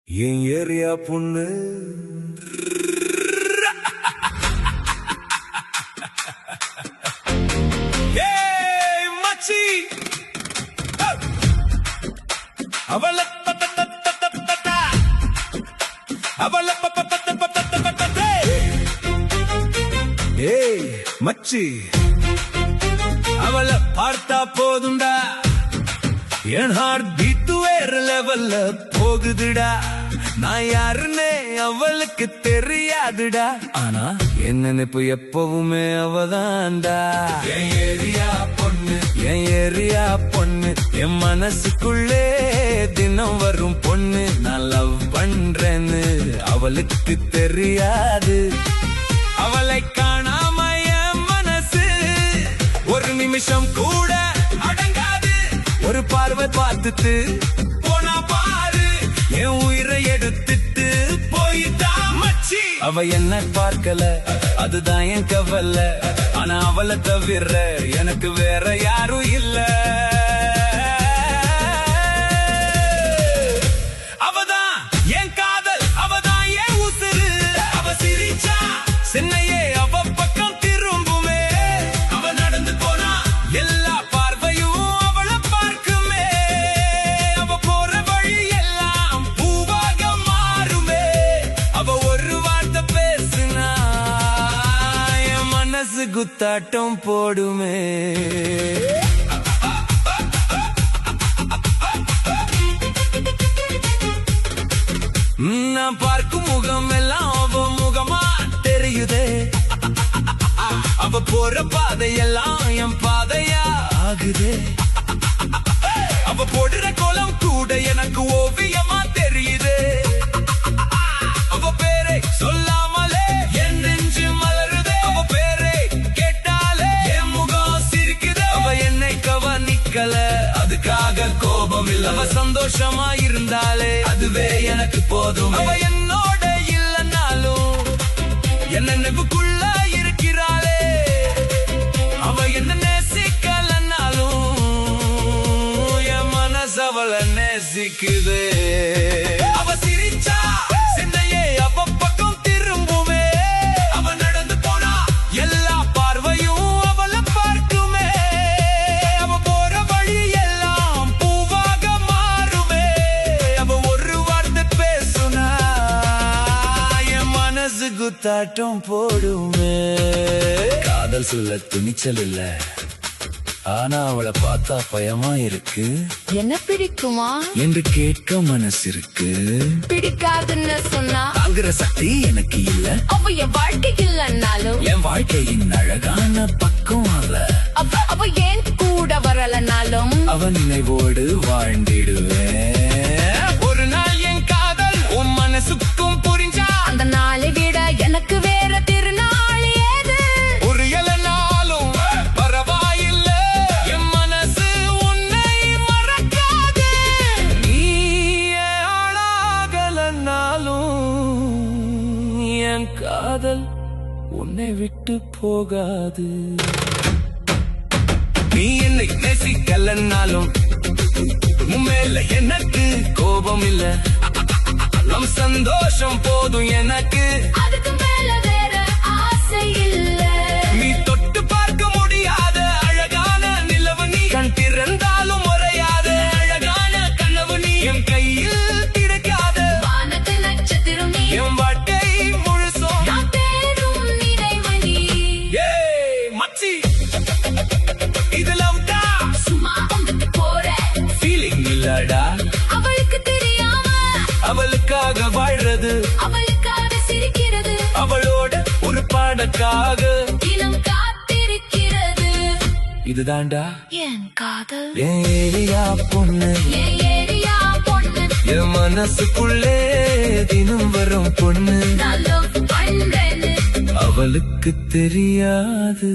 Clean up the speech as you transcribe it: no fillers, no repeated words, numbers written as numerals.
என் area பொண்ணு ஏய் மச்சி அவள அவள ஏய் மச்சி அவள பார்த்தா போதுண்டா என் ஹார்ட் பீட் வேற லெவல்ல போகுதுடா நான் யாருன்னே அவளுக்கு தெரியாதுடா ஆனா என் நினைப்பு எப்பவுமே அவதான்டா என் ஏரியா பொண்ணு என் ஏரியா பொண்ணு என் மனசுக்குள்ளே தினம் வரும் பொண்ணு நான் லவ் பண்றேன்னு அவளுக்கு தெரியாது அவளை காணாம என் மனசு ஒரு நிமிஷம் கூட அடங்காது ஒரு பார்வை பார்த்துட்டு போனா பாரு என் உயிரை எடுத்துட்டு போயிட்டா மச்சி அவ என்ன பார்க்கல அதுதான் என் கவலை ஆனா அவளை தவிர எனக்கு வேற யாரும் இல்ல அவதான் என் காதல் அவதான் என் உசுரு அவ சிரிச்சா சின்னையே அவ பக்கம் திரும்புமே அவ நடந்து போனா எல்லா பார்வையும் அவளை பார்க்குமே அவ போற வழி எல்லாம் பூவாக மாறுமே அவ ஒரு வார்த்தை பேசுனா என் மனசு குத்தாட்டம் போடுமே நான் பார்க்கும் முகம் எல்லாம் அவ முகமா தெரியுதே அவ போற பாதையெல்லாம் என் பாதையா ஆகுதே அவ போடுற கோலம் கூட எனக்கு ஓவியமா தெரியுதே அவ பேரை சொல்லாமலே என் நெஞ்சு மலருதே அவ பேரை கேட்டாலே என் முகம் சிரிக்குதே அவ என்னை கவனிக்கல அதுக்காக கோபம் இல்ல அவ சந்தோஷமா இருந்தாலே அதுவே எனக்கு போதும் அவ என்னோட இல்லனாலும் என்ன நினைவுக்குள்ள இருக்கிறாளே அவ என்ன நேசிக்கலனாலும் என் மனசு அவளை நேசிக்குது அவ சிரிச்சா சின்னையே அவ பக்கம் திரும்புமே அவ நடந்து போனா எல்லா பார்வையும் அவளை பார்க்குமே அவ போற வழி எல்லாம் பூவாக மாறுமே அவ ஒரு வார்த்தை பேசுனா என் மனசு குத்தாட்டம் போடுமே காதல் சொல்ல துணிச்சல் இல்ல ஆனா அவளை பார்த்தா பயமா இருக்கு என்ன பிடிக்குமா என்று கேட்க மனசு இருக்கு பிடிக்காதுன்னு சொன்னா தாங்குற சக்தி எனக்கு இல்ல அவ என் வாழ்க்கை இல்லன்னாலும் என் வாழ்க்கையின் அழகான பக்கம் அவ ஏன் கூட வரலனாலும் அவ நினைவோடு வாழ்ந்திடுவேன் ஒரு நாள் என் காதல் உன் மனசுக்கும் புரிஞ்சா அந்த நாளை விட எனக்கு வேற திருநாள் ஏது புரியலனாலும் பரவாயில்ல என் மனசு உன்னை மறக்காது நீ ஆளாகலனாலும் என் காதல் உன்னை விட்டு போகாது நீ என்னை நேசிக்கலனாலும் உண்மையில எனக்கு கோபம் இல்ல நம் சந்தோஷம் போதும் எனக்கு அதுக்கு மேல வேற ஆசை இல்ல நீ தொட்டு பார்க்க முடியாத அழகான நிலவு நீ கண் திறந்தாலும் முறையாத அழகான கனவு நீ என் கையில் கிடைக்காத வானத்து நட்சத்திரம் நீ என் வாழ்க்கை முழுசும் நான் தேடும் நினைவு நீ ஏய் மச்சி இது லவ் டா சும்மா வந்துட்டு போற ஃபீலிங் இல்லடா அவளுக்கு தெரியாம அவளுக்காக வாழ்றது அவளுக்காக சிரிக்கிறது அவளோட ஒரு பாடக்காக தினம் காத்திருக்கிறது இதுதான்டா என் காதல் என் ஏரியா பொண்ணு என் ஏரியா பொண்ணு என் மனசுக்குள்ளே தினம் வரும் பொண்ணு நான் லவ் பண்றேன்னு அவளுக்கு தெரியாது